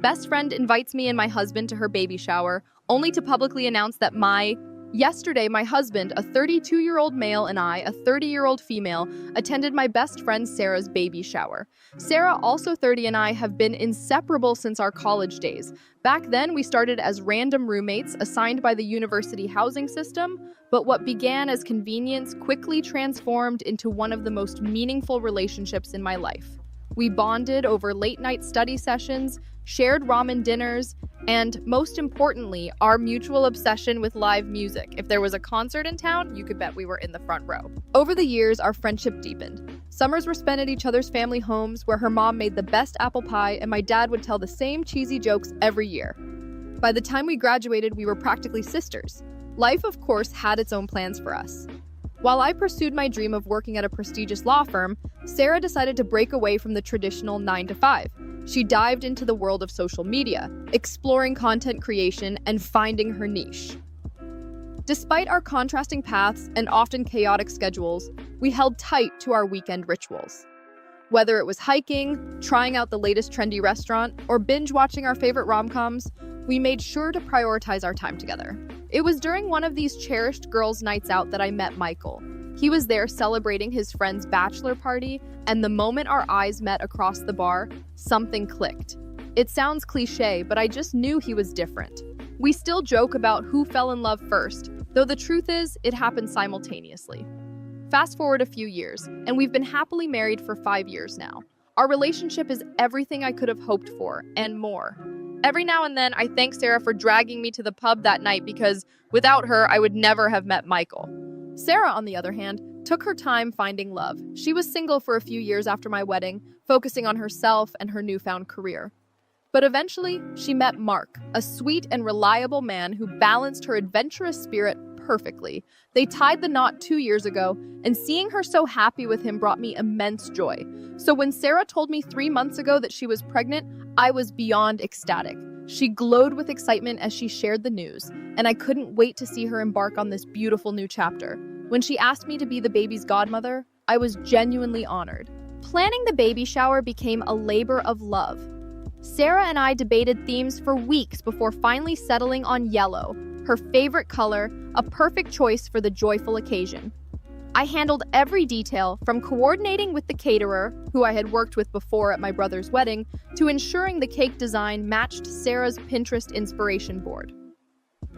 Best friend invites me and my husband to her baby shower, only to publicly announce that yesterday, my husband, a 32-year-old male, and I, a 30-year-old female, attended my best friend Sarah's baby shower. Sarah, also 30, and I have been inseparable since our college days. Back then, we started as random roommates assigned by the university housing system, but what began as convenience quickly transformed into one of the most meaningful relationships in my life. We bonded over late-night study sessions, shared ramen dinners, and, most importantly, our mutual obsession with live music. If there was a concert in town, you could bet we were in the front row. Over the years, our friendship deepened. Summers were spent at each other's family homes, where her mom made the best apple pie and my dad would tell the same cheesy jokes every year. By the time we graduated, we were practically sisters. Life, of course, had its own plans for us. While I pursued my dream of working at a prestigious law firm, Sarah decided to break away from the traditional 9-to-5. She dived into the world of social media, exploring content creation and finding her niche. Despite our contrasting paths and often chaotic schedules, we held tight to our weekend rituals. Whether it was hiking, trying out the latest trendy restaurant, or binge-watching our favorite rom-coms, we made sure to prioritize our time together. It was during one of these cherished girls' nights out that I met Michael. He was there celebrating his friend's bachelor party, and the moment our eyes met across the bar, something clicked. It sounds cliche, but I just knew he was different. We still joke about who fell in love first, though the truth is, it happened simultaneously. Fast forward a few years, and we've been happily married for 5 years now. Our relationship is everything I could have hoped for, and more. Every now and then, I thank Sarah for dragging me to the pub that night because without her, I would never have met Michael. Sarah, on the other hand, took her time finding love. She was single for a few years after my wedding, focusing on herself and her newfound career. But eventually, she met Mark, a sweet and reliable man who balanced her adventurous spirit perfectly. They tied the knot 2 years ago, and seeing her so happy with him brought me immense joy. So when Sarah told me 3 months ago that she was pregnant, I was beyond ecstatic. She glowed with excitement as she shared the news, and I couldn't wait to see her embark on this beautiful new chapter. When she asked me to be the baby's godmother, I was genuinely honored. Planning the baby shower became a labor of love. Sarah and I debated themes for weeks before finally settling on yellow, her favorite color, a perfect choice for the joyful occasion. I handled every detail, from coordinating with the caterer, who I had worked with before at my brother's wedding, to ensuring the cake design matched Sarah's Pinterest inspiration board.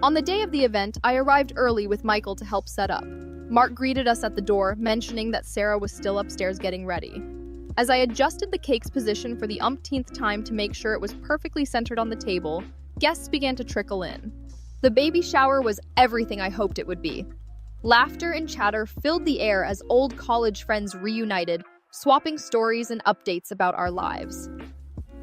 On the day of the event, I arrived early with Michael to help set up. Mark greeted us at the door, mentioning that Sarah was still upstairs getting ready. As I adjusted the cake's position for the umpteenth time to make sure it was perfectly centered on the table, guests began to trickle in. The baby shower was everything I hoped it would be. Laughter and chatter filled the air as old college friends reunited, swapping stories and updates about our lives.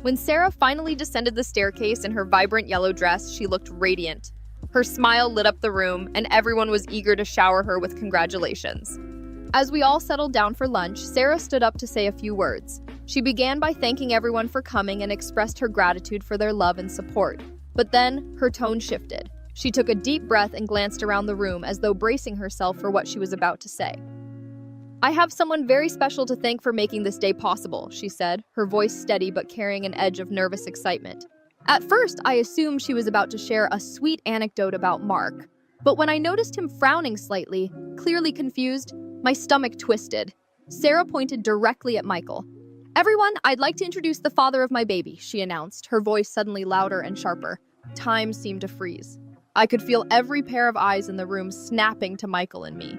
When Sarah finally descended the staircase in her vibrant yellow dress, she looked radiant. Her smile lit up the room, and everyone was eager to shower her with congratulations. As we all settled down for lunch, Sarah stood up to say a few words. She began by thanking everyone for coming and expressed her gratitude for their love and support. But then, her tone shifted. She took a deep breath and glanced around the room as though bracing herself for what she was about to say. "I have someone very special to thank for making this day possible," she said, her voice steady but carrying an edge of nervous excitement. At first, I assumed she was about to share a sweet anecdote about Mark. But when I noticed him frowning slightly, clearly confused, my stomach twisted. Sarah pointed directly at Michael. "Everyone, I'd like to introduce the father of my baby," she announced, her voice suddenly louder and sharper. Time seemed to freeze. I could feel every pair of eyes in the room snapping to Michael and me.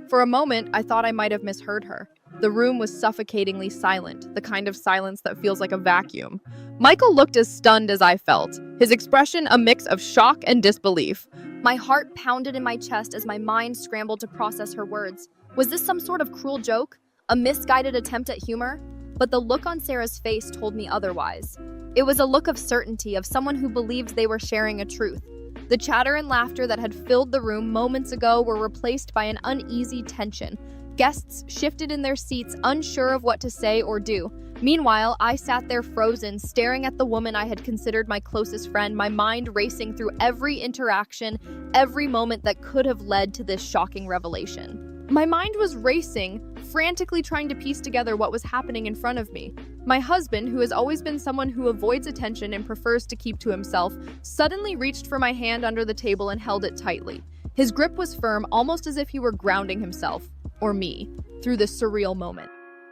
For a moment, I thought I might have misheard her. The room was suffocatingly silent, the kind of silence that feels like a vacuum. Michael looked as stunned as I felt, his expression a mix of shock and disbelief. My heart pounded in my chest as my mind scrambled to process her words. Was this some sort of cruel joke? A misguided attempt at humor? But the look on Sarah's face told me otherwise. It was a look of certainty, of someone who believes they were sharing a truth. The chatter and laughter that had filled the room moments ago were replaced by an uneasy tension. Guests shifted in their seats, unsure of what to say or do. Meanwhile, I sat there frozen, staring at the woman I had considered my closest friend, my mind racing through every interaction, every moment that could have led to this shocking revelation. My mind was racing, frantically trying to piece together what was happening in front of me. My husband, who has always been someone who avoids attention and prefers to keep to himself, suddenly reached for my hand under the table and held it tightly. His grip was firm, almost as if he were grounding himself, or me, through this surreal moment.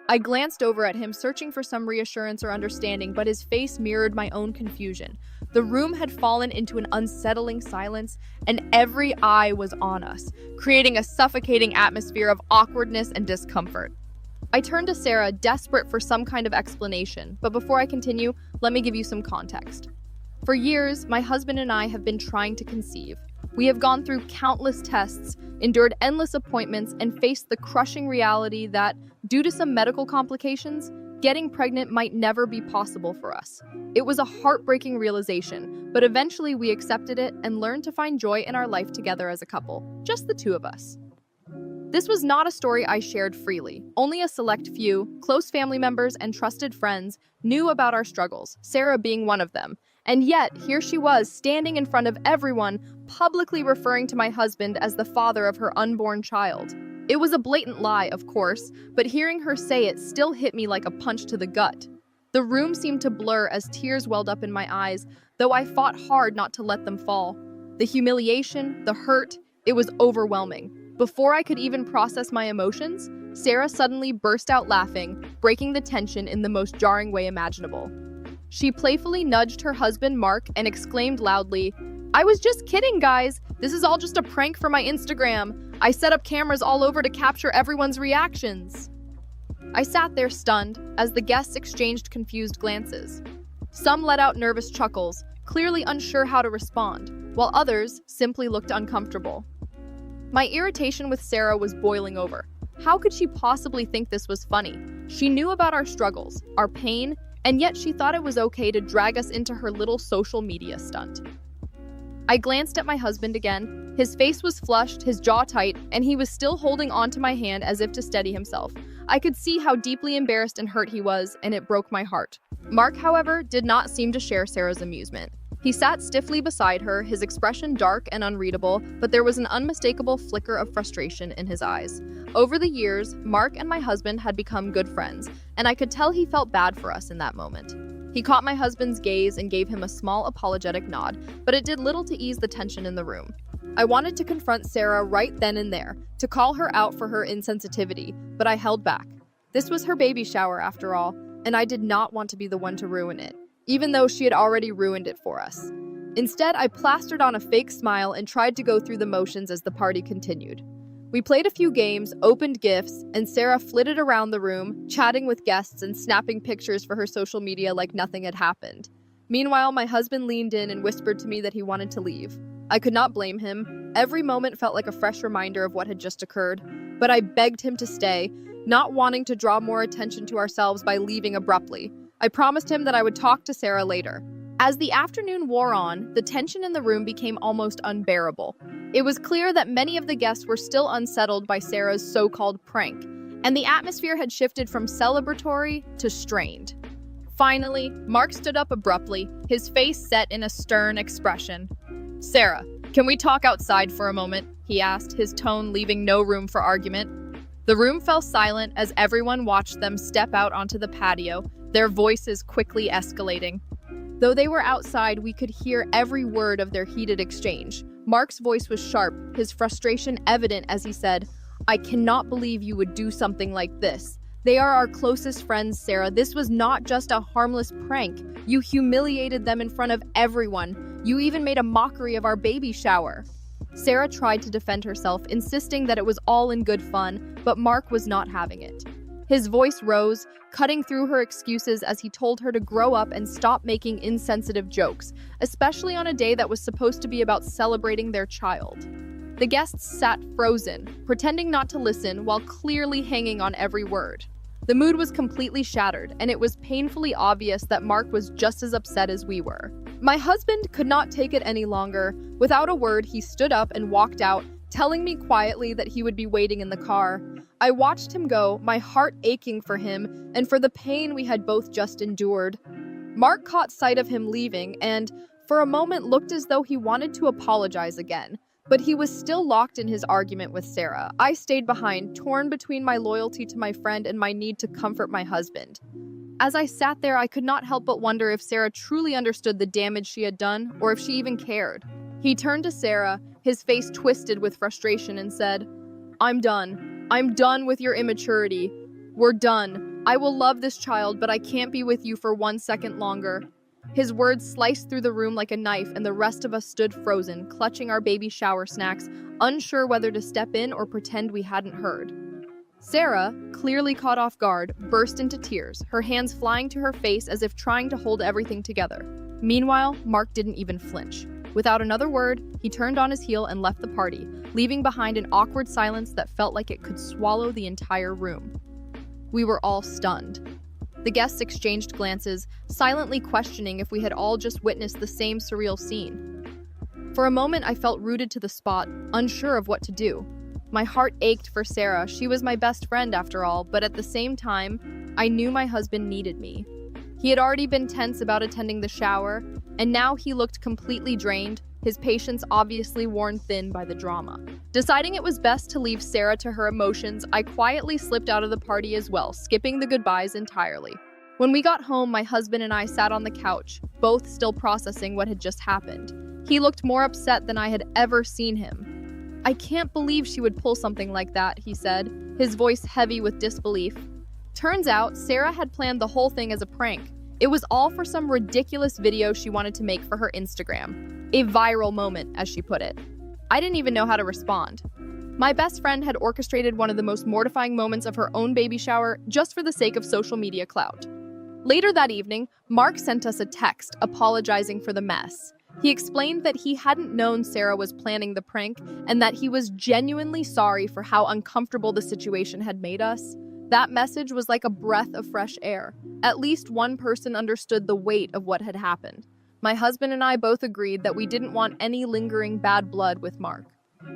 I glanced over at him, searching for some reassurance or understanding, but his face mirrored my own confusion. The room had fallen into an unsettling silence, and every eye was on us, creating a suffocating atmosphere of awkwardness and discomfort. I turned to Sarah, desperate for some kind of explanation, but before I continue, let me give you some context. For years, my husband and I have been trying to conceive. We have gone through countless tests, endured endless appointments, and faced the crushing reality that, due to some medical complications, getting pregnant might never be possible for us. It was a heartbreaking realization, but eventually we accepted it and learned to find joy in our life together as a couple, just the two of us. This was not a story I shared freely. Only a select few, close family members and trusted friends, knew about our struggles, Sarah being one of them. And yet, here she was, standing in front of everyone, publicly referring to my husband as the father of her unborn child. It was a blatant lie, of course, but hearing her say it still hit me like a punch to the gut. The room seemed to blur as tears welled up in my eyes, though I fought hard not to let them fall. The humiliation, the hurt, it was overwhelming. Before I could even process my emotions, Sarah suddenly burst out laughing, breaking the tension in the most jarring way imaginable. She playfully nudged her husband, Mark, and exclaimed loudly, "I was just kidding, guys. This is all just a prank for my Instagram. I set up cameras all over to capture everyone's reactions." I sat there stunned as the guests exchanged confused glances. Some let out nervous chuckles, clearly unsure how to respond, while others simply looked uncomfortable. My irritation with Sarah was boiling over. How could she possibly think this was funny? She knew about our struggles, our pain, and yet she thought it was okay to drag us into her little social media stunt. I glanced at my husband again. His face was flushed, his jaw tight, and he was still holding onto my hand as if to steady himself. I could see how deeply embarrassed and hurt he was, and it broke my heart. Mark, however, did not seem to share Sarah's amusement. He sat stiffly beside her, his expression dark and unreadable, but there was an unmistakable flicker of frustration in his eyes. Over the years, Mark and my husband had become good friends, and I could tell he felt bad for us in that moment. He caught my husband's gaze and gave him a small apologetic nod, but it did little to ease the tension in the room. I wanted to confront Sarah right then and there, to call her out for her insensitivity, but I held back. This was her baby shower, after all, and I did not want to be the one to ruin it, even though she had already ruined it for us. Instead, I plastered on a fake smile and tried to go through the motions as the party continued. We played a few games, opened gifts, and Sarah flitted around the room, chatting with guests and snapping pictures for her social media like nothing had happened. Meanwhile, my husband leaned in and whispered to me that he wanted to leave. I could not blame him. Every moment felt like a fresh reminder of what had just occurred, but I begged him to stay, not wanting to draw more attention to ourselves by leaving abruptly. I promised him that I would talk to Sarah later. As the afternoon wore on, the tension in the room became almost unbearable. It was clear that many of the guests were still unsettled by Sarah's so-called prank, and the atmosphere had shifted from celebratory to strained. Finally, Mark stood up abruptly, his face set in a stern expression. "Sarah, can we talk outside for a moment?" he asked, his tone leaving no room for argument. The room fell silent as everyone watched them step out onto the patio, their voices quickly escalating. Though they were outside, we could hear every word of their heated exchange. Mark's voice was sharp, his frustration evident as he said, "I cannot believe you would do something like this. They are our closest friends, Sarah. This was not just a harmless prank. You humiliated them in front of everyone. You even made a mockery of our baby shower." Sarah tried to defend herself, insisting that it was all in good fun, but Mark was not having it. His voice rose, cutting through her excuses as he told her to grow up and stop making insensitive jokes, especially on a day that was supposed to be about celebrating their child. The guests sat frozen, pretending not to listen while clearly hanging on every word. The mood was completely shattered, and it was painfully obvious that Mark was just as upset as we were. My husband could not take it any longer. Without a word, he stood up and walked out, telling me quietly that he would be waiting in the car. I watched him go, my heart aching for him and for the pain we had both just endured. Mark caught sight of him leaving and, for a moment, looked as though he wanted to apologize again. But he was still locked in his argument with Sarah. I stayed behind, torn between my loyalty to my friend and my need to comfort my husband. As I sat there, I could not help but wonder if Sarah truly understood the damage she had done, or if she even cared. He turned to Sarah, his face twisted with frustration, and said, "I'm done. I'm done with your immaturity. We're done. I will love this child, but I can't be with you for 1 second longer." His words sliced through the room like a knife, and the rest of us stood frozen, clutching our baby shower snacks, unsure whether to step in or pretend we hadn't heard. Sarah, clearly caught off guard, burst into tears, her hands flying to her face as if trying to hold everything together. Meanwhile, Mark didn't even flinch. Without another word, he turned on his heel and left the party, leaving behind an awkward silence that felt like it could swallow the entire room. We were all stunned. The guests exchanged glances, silently questioning if we had all just witnessed the same surreal scene. For a moment, I felt rooted to the spot, unsure of what to do. My heart ached for Sarah. She was my best friend after all, but at the same time, I knew my husband needed me. He had already been tense about attending the shower, and now he looked completely drained, his patience obviously worn thin by the drama. Deciding it was best to leave Sarah to her emotions, I quietly slipped out of the party as well, skipping the goodbyes entirely. When we got home, my husband and I sat on the couch, both still processing what had just happened. He looked more upset than I had ever seen him. "I can't believe she would pull something like that," he said, his voice heavy with disbelief. Turns out, Sarah had planned the whole thing as a prank. It was all for some ridiculous video she wanted to make for her Instagram. A viral moment, as she put it. I didn't even know how to respond. My best friend had orchestrated one of the most mortifying moments of her own baby shower just for the sake of social media clout. Later that evening, Mark sent us a text apologizing for the mess. He explained that he hadn't known Sarah was planning the prank and that he was genuinely sorry for how uncomfortable the situation had made us. That message was like a breath of fresh air. At least one person understood the weight of what had happened. My husband and I both agreed that we didn't want any lingering bad blood with Mark.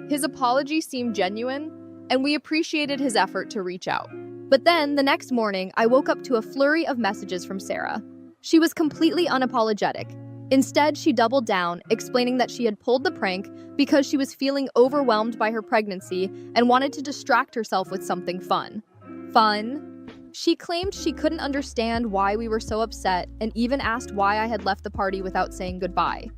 His apology seemed genuine, and we appreciated his effort to reach out. But then, the next morning, I woke up to a flurry of messages from Sarah. She was completely unapologetic. Instead, she doubled down, explaining that she had pulled the prank because she was feeling overwhelmed by her pregnancy and wanted to distract herself with something fun. Fun? She claimed she couldn't understand why we were so upset and even asked why I had left the party without saying goodbye.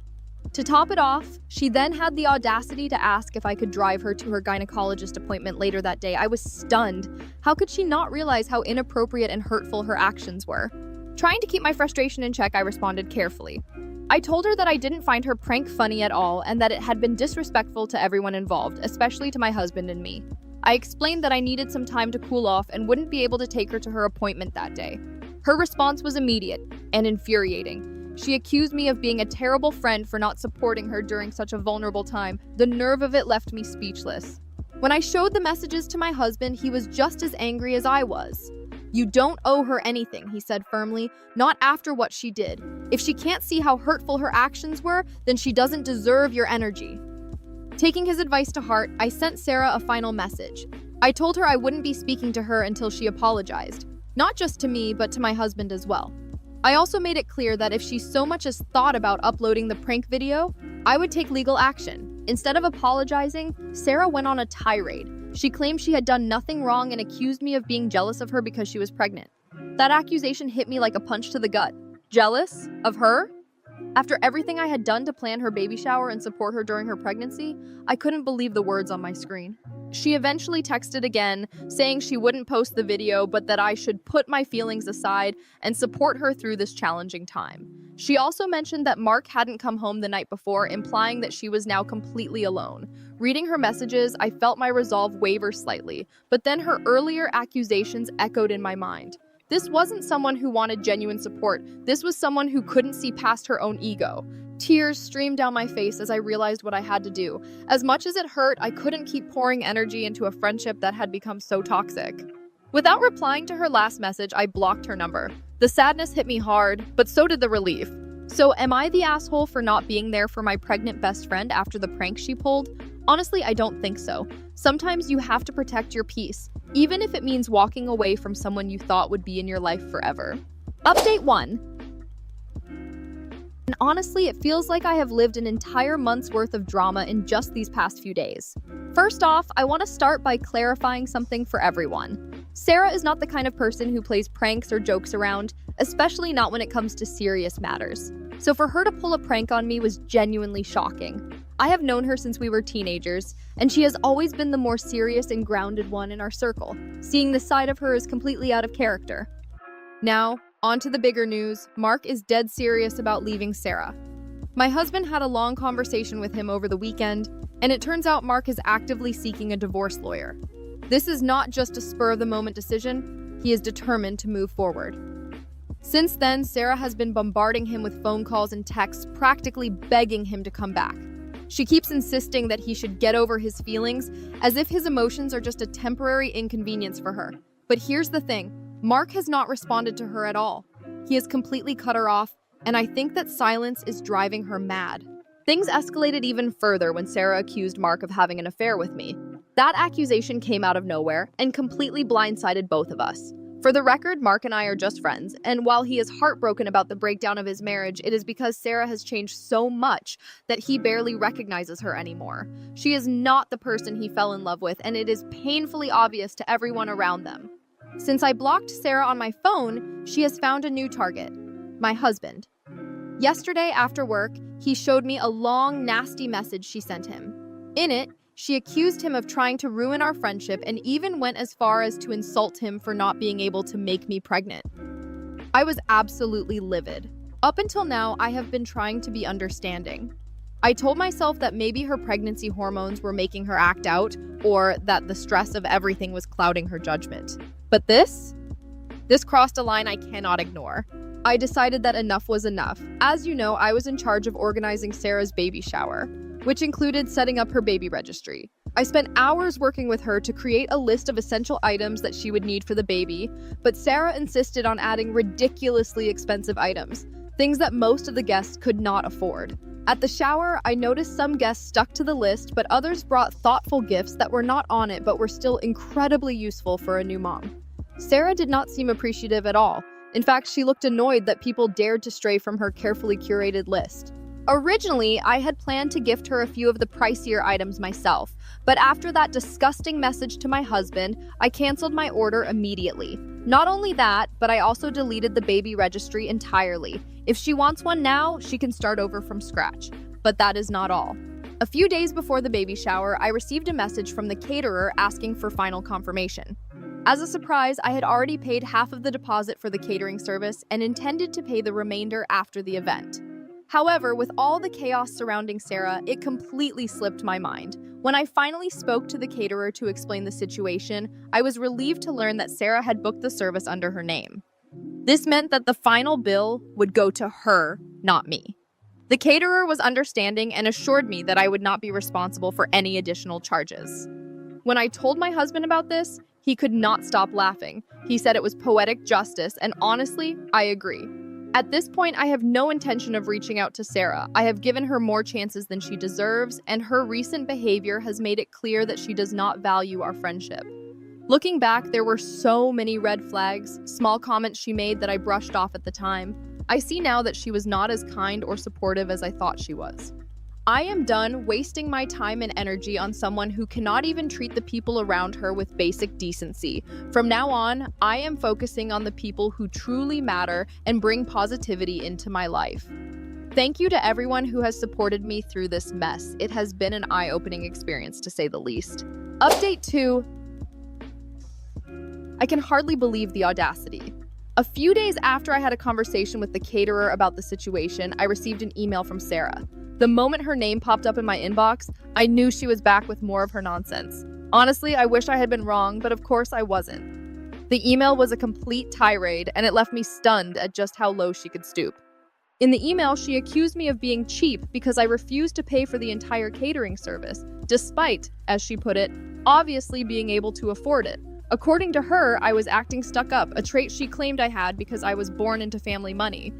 To top it off, she then had the audacity to ask if I could drive her to her gynecologist appointment later that day. I was stunned. How could she not realize how inappropriate and hurtful her actions were? Trying to keep my frustration in check, I responded carefully. I told her that I didn't find her prank funny at all and that it had been disrespectful to everyone involved, especially to my husband and me. I explained that I needed some time to cool off and wouldn't be able to take her to her appointment that day. Her response was immediate and infuriating. She accused me of being a terrible friend for not supporting her during such a vulnerable time. The nerve of it left me speechless. When I showed the messages to my husband, he was just as angry as I was. "You don't owe her anything," he said firmly, "not after what she did. If she can't see how hurtful her actions were, then she doesn't deserve your energy." Taking his advice to heart, I sent Sarah a final message. I told her I wouldn't be speaking to her until she apologized. Not just to me, but to my husband as well. I also made it clear that if she so much as thought about uploading the prank video, I would take legal action. Instead of apologizing, Sarah went on a tirade. She claimed she had done nothing wrong and accused me of being jealous of her because she was pregnant. That accusation hit me like a punch to the gut. Jealous? Of her? After everything I had done to plan her baby shower and support her during her pregnancy, I couldn't believe the words on my screen. She eventually texted again, saying she wouldn't post the video, but that I should put my feelings aside and support her through this challenging time. She also mentioned that Mark hadn't come home the night before, implying that she was now completely alone. Reading her messages, I felt my resolve waver slightly, but then her earlier accusations echoed in my mind. This wasn't someone who wanted genuine support. This was someone who couldn't see past her own ego. Tears streamed down my face as I realized what I had to do. As much as it hurt, I couldn't keep pouring energy into a friendship that had become so toxic. Without replying to her last message, I blocked her number. The sadness hit me hard, but so did the relief. So am I the asshole for not being there for my pregnant best friend after the prank she pulled? Honestly, I don't think so. Sometimes you have to protect your peace, even if it means walking away from someone you thought would be in your life forever. Update 1. And honestly, it feels like I have lived an entire month's worth of drama in just these past few days. First off, I want to start by clarifying something for everyone. Sarah is not the kind of person who plays pranks or jokes around, especially not when it comes to serious matters. So for her to pull a prank on me was genuinely shocking. I have known her since we were teenagers, and she has always been the more serious and grounded one in our circle. Seeing this side of her is completely out of character. Now, on to the bigger news. Mark is dead serious about leaving Sarah. My husband had a long conversation with him over the weekend, and it turns out Mark is actively seeking a divorce lawyer. This is not just a spur-of-the-moment decision. He is determined to move forward. Since then, Sarah has been bombarding him with phone calls and texts, practically begging him to come back. She keeps insisting that he should get over his feelings, as if his emotions are just a temporary inconvenience for her. But here's the thing, Mark has not responded to her at all. He has completely cut her off, and I think that silence is driving her mad. Things escalated even further when Sarah accused Mark of having an affair with me. That accusation came out of nowhere and completely blindsided both of us. For the record, Mark and I are just friends, and while he is heartbroken about the breakdown of his marriage, it is because Sarah has changed so much that he barely recognizes her anymore. She is not the person he fell in love with, and it is painfully obvious to everyone around them. Since I blocked Sarah on my phone, she has found a new target, my husband. Yesterday after work, he showed me a long, nasty message she sent him. In it, she accused him of trying to ruin our friendship and even went as far as to insult him for not being able to make me pregnant. I was absolutely livid. Up until now, I have been trying to be understanding. I told myself that maybe her pregnancy hormones were making her act out, or that the stress of everything was clouding her judgment. But this crossed a line I cannot ignore. I decided that enough was enough. As you know, I was in charge of organizing Sarah's baby shower, which included setting up her baby registry. I spent hours working with her to create a list of essential items that she would need for the baby, but Sarah insisted on adding ridiculously expensive items, things that most of the guests could not afford. At the shower, I noticed some guests stuck to the list, but others brought thoughtful gifts that were not on it but were still incredibly useful for a new mom. Sarah did not seem appreciative at all. In fact, she looked annoyed that people dared to stray from her carefully curated list. Originally, I had planned to gift her a few of the pricier items myself, but after that disgusting message to my husband, I canceled my order immediately. Not only that, but I also deleted the baby registry entirely. If she wants one now, she can start over from scratch. But that is not all. A few days before the baby shower, I received a message from the caterer asking for final confirmation. As a surprise, I had already paid half of the deposit for the catering service and intended to pay the remainder after the event. However, with all the chaos surrounding Sarah, it completely slipped my mind. When I finally spoke to the caterer to explain the situation, I was relieved to learn that Sarah had booked the service under her name. This meant that the final bill would go to her, not me. The caterer was understanding and assured me that I would not be responsible for any additional charges. When I told my husband about this, he could not stop laughing. He said it was poetic justice, and honestly, I agree. At this point, I have no intention of reaching out to Sarah. I have given her more chances than she deserves, and her recent behavior has made it clear that she does not value our friendship. Looking back, there were so many red flags, small comments she made that I brushed off at the time. I see now that she was not as kind or supportive as I thought she was. I am done wasting my time and energy on someone who cannot even treat the people around her with basic decency. From now on, I am focusing on the people who truly matter and bring positivity into my life. Thank you to everyone who has supported me through this mess. It has been an eye-opening experience, to say the least. Update 2. I can hardly believe the audacity. A few days after I had a conversation with the caterer about the situation, I received an email from Sarah. The moment her name popped up in my inbox, I knew she was back with more of her nonsense. Honestly, I wish I had been wrong, but of course I wasn't. The email was a complete tirade, and it left me stunned at just how low she could stoop. In the email, she accused me of being cheap because I refused to pay for the entire catering service, despite, as she put it, obviously being able to afford it. According to her, I was acting stuck up, a trait she claimed I had because I was born into family money.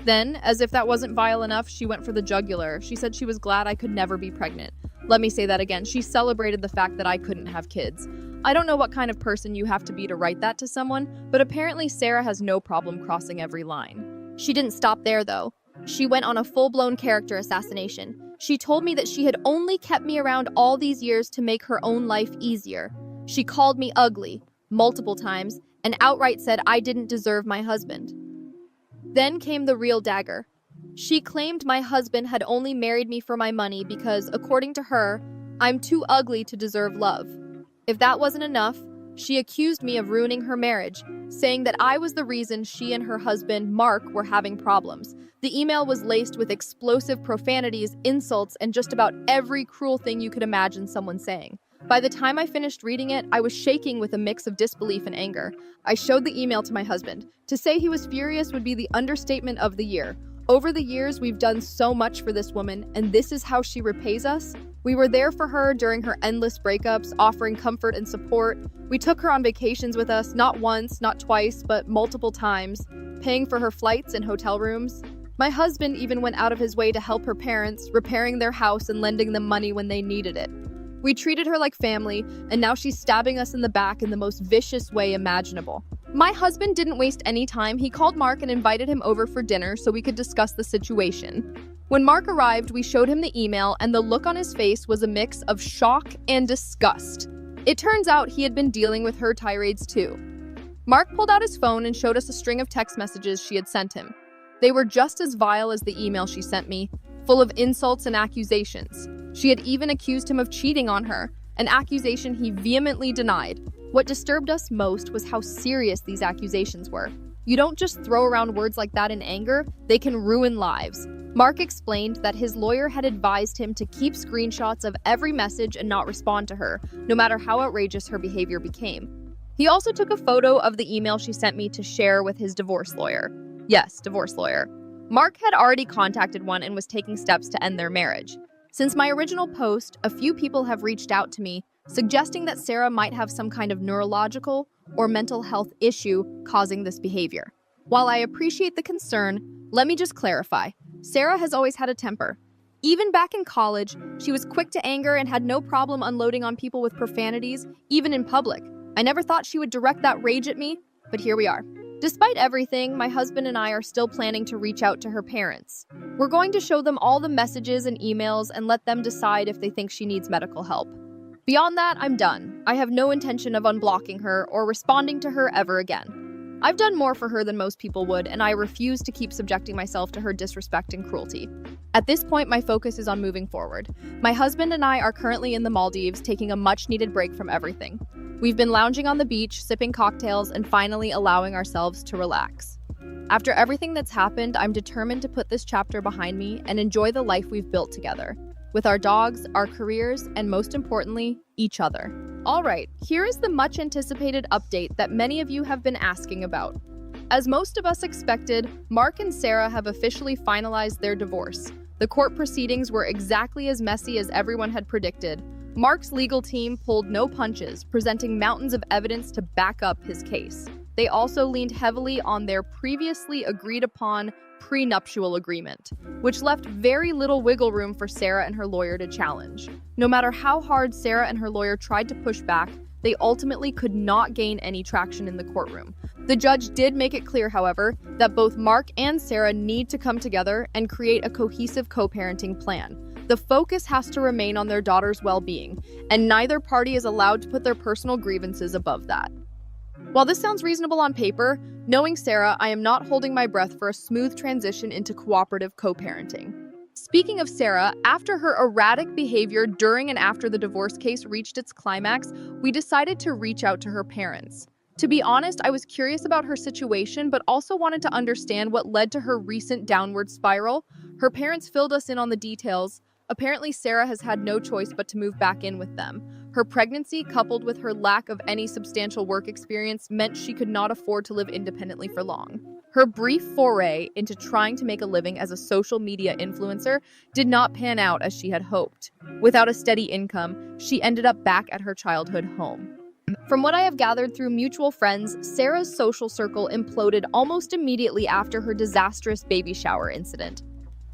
Then, as if that wasn't vile enough, she went for the jugular. She said she was glad I could never be pregnant. Let me say that again. She celebrated the fact that I couldn't have kids. I don't know what kind of person you have to be to write that to someone, but apparently Sarah has no problem crossing every line. She didn't stop there, though. She went on a full-blown character assassination. She told me that she had only kept me around all these years to make her own life easier. She called me ugly, multiple times, and outright said I didn't deserve my husband. Then came the real dagger. She claimed my husband had only married me for my money because, according to her, I'm too ugly to deserve love. If that wasn't enough, she accused me of ruining her marriage, saying that I was the reason she and her husband, Mark, were having problems. The email was laced with explosive profanities, insults, and just about every cruel thing you could imagine someone saying. By the time I finished reading it, I was shaking with a mix of disbelief and anger. I showed the email to my husband. To say he was furious would be the understatement of the year. Over the years, we've done so much for this woman, and this is how she repays us? We were there for her during her endless breakups, offering comfort and support. We took her on vacations with us, not once, not twice, but multiple times, paying for her flights and hotel rooms. My husband even went out of his way to help her parents, repairing their house and lending them money when they needed it. We treated her like family, and now she's stabbing us in the back in the most vicious way imaginable. My husband didn't waste any time. He called Mark and invited him over for dinner so we could discuss the situation. When Mark arrived, we showed him the email, and the look on his face was a mix of shock and disgust. It turns out he had been dealing with her tirades too. Mark pulled out his phone and showed us a string of text messages she had sent him. They were just as vile as the email she sent me, full of insults and accusations. She had even accused him of cheating on her, an accusation he vehemently denied. What disturbed us most was how serious these accusations were. You don't just throw around words like that in anger, they can ruin lives. Mark explained that his lawyer had advised him to keep screenshots of every message and not respond to her, no matter how outrageous her behavior became. He also took a photo of the email she sent me to share with his divorce lawyer. Yes, divorce lawyer. Mark had already contacted one and was taking steps to end their marriage. Since my original post, a few people have reached out to me, suggesting that Sarah might have some kind of neurological or mental health issue causing this behavior. While I appreciate the concern, let me just clarify. Sarah has always had a temper. Even back in college, she was quick to anger and had no problem unloading on people with profanities, even in public. I never thought she would direct that rage at me, but here we are. Despite everything, my husband and I are still planning to reach out to her parents. We're going to show them all the messages and emails and let them decide if they think she needs medical help. Beyond that, I'm done. I have no intention of unblocking her or responding to her ever again. I've done more for her than most people would, and I refuse to keep subjecting myself to her disrespect and cruelty. At this point, my focus is on moving forward. My husband and I are currently in the Maldives, taking a much-needed break from everything. We've been lounging on the beach, sipping cocktails, and finally allowing ourselves to relax. After everything that's happened, I'm determined to put this chapter behind me and enjoy the life we've built together, with our dogs, our careers, and most importantly, each other. All right, here is the much-anticipated update that many of you have been asking about. As most of us expected, Mark and Sarah have officially finalized their divorce. The court proceedings were exactly as messy as everyone had predicted. Mark's legal team pulled no punches, presenting mountains of evidence to back up his case. They also leaned heavily on their previously agreed-upon prenuptial agreement, which left very little wiggle room for Sarah and her lawyer to challenge. No matter how hard Sarah and her lawyer tried to push back, they ultimately could not gain any traction in the courtroom. The judge did make it clear, however, that both Mark and Sarah need to come together and create a cohesive co-parenting plan. The focus has to remain on their daughter's well-being, and neither party is allowed to put their personal grievances above that. While this sounds reasonable on paper, knowing Sarah, I am not holding my breath for a smooth transition into cooperative co-parenting. Speaking of Sarah, after her erratic behavior during and after the divorce case reached its climax, we decided to reach out to her parents. To be honest, I was curious about her situation, but also wanted to understand what led to her recent downward spiral. Her parents filled us in on the details. Apparently, Sarah has had no choice but to move back in with them. Her pregnancy, coupled with her lack of any substantial work experience, meant she could not afford to live independently for long. Her brief foray into trying to make a living as a social media influencer did not pan out as she had hoped. Without a steady income, she ended up back at her childhood home. From what I have gathered through mutual friends, Sarah's social circle imploded almost immediately after her disastrous baby shower incident.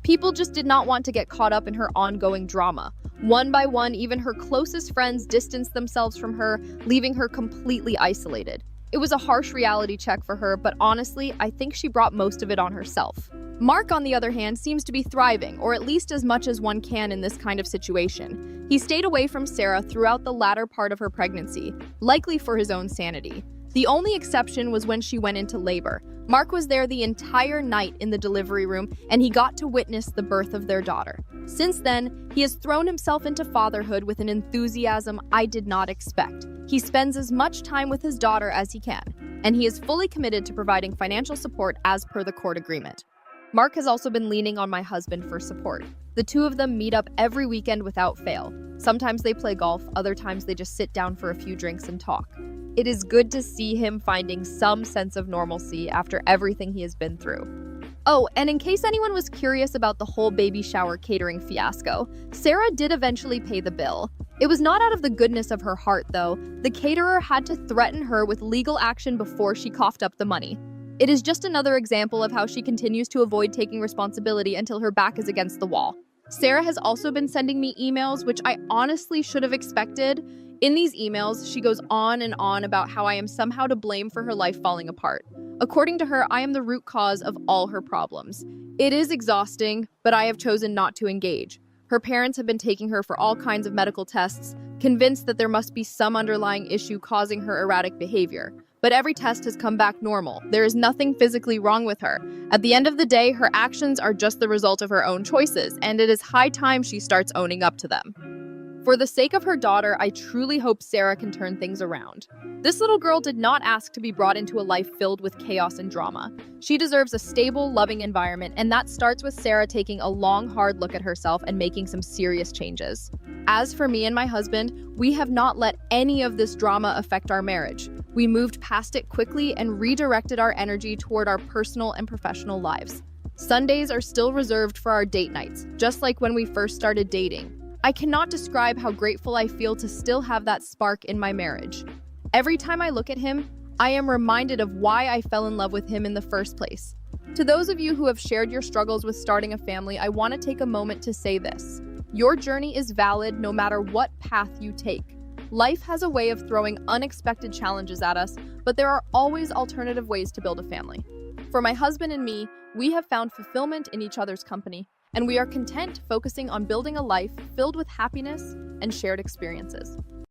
People just did not want to get caught up in her ongoing drama. One by one, even her closest friends distanced themselves from her, leaving her completely isolated. It was a harsh reality check for her, but honestly, I think she brought most of it on herself. Mark, on the other hand, seems to be thriving, or at least as much as one can in this kind of situation. He stayed away from Sarah throughout the latter part of her pregnancy, likely for his own sanity. The only exception was when she went into labor. Mark was there the entire night in the delivery room, and he got to witness the birth of their daughter. Since then, he has thrown himself into fatherhood with an enthusiasm I did not expect. He spends as much time with his daughter as he can, and he is fully committed to providing financial support as per the court agreement. Mark has also been leaning on my husband for support. The two of them meet up every weekend without fail. Sometimes they play golf, other times they just sit down for a few drinks and talk. It is good to see him finding some sense of normalcy after everything he has been through. Oh, and in case anyone was curious about the whole baby shower catering fiasco, Sarah did eventually pay the bill. It was not out of the goodness of her heart, though. The caterer had to threaten her with legal action before she coughed up the money. It is just another example of how she continues to avoid taking responsibility until her back is against the wall. Sarah has also been sending me emails, which I honestly should have expected. In these emails, she goes on and on about how I am somehow to blame for her life falling apart. According to her, I am the root cause of all her problems. It is exhausting, but I have chosen not to engage. Her parents have been taking her for all kinds of medical tests, convinced that there must be some underlying issue causing her erratic behavior. But every test has come back normal. There is nothing physically wrong with her. At the end of the day, her actions are just the result of her own choices, and it is high time she starts owning up to them. For the sake of her daughter, I truly hope Sarah can turn things around. This little girl did not ask to be brought into a life filled with chaos and drama. She deserves a stable, loving environment, and that starts with Sarah taking a long, hard look at herself and making some serious changes. As for me and my husband, we have not let any of this drama affect our marriage. We moved past it quickly and redirected our energy toward our personal and professional lives. Sundays are still reserved for our date nights, just like when we first started dating. I cannot describe how grateful I feel to still have that spark in my marriage. Every time I look at him, I am reminded of why I fell in love with him in the first place. To those of you who have shared your struggles with starting a family, I want to take a moment to say this. Your journey is valid no matter what path you take. Life has a way of throwing unexpected challenges at us, but there are always alternative ways to build a family. For my husband and me, we have found fulfillment in each other's company, and we are content focusing on building a life filled with happiness and shared experiences.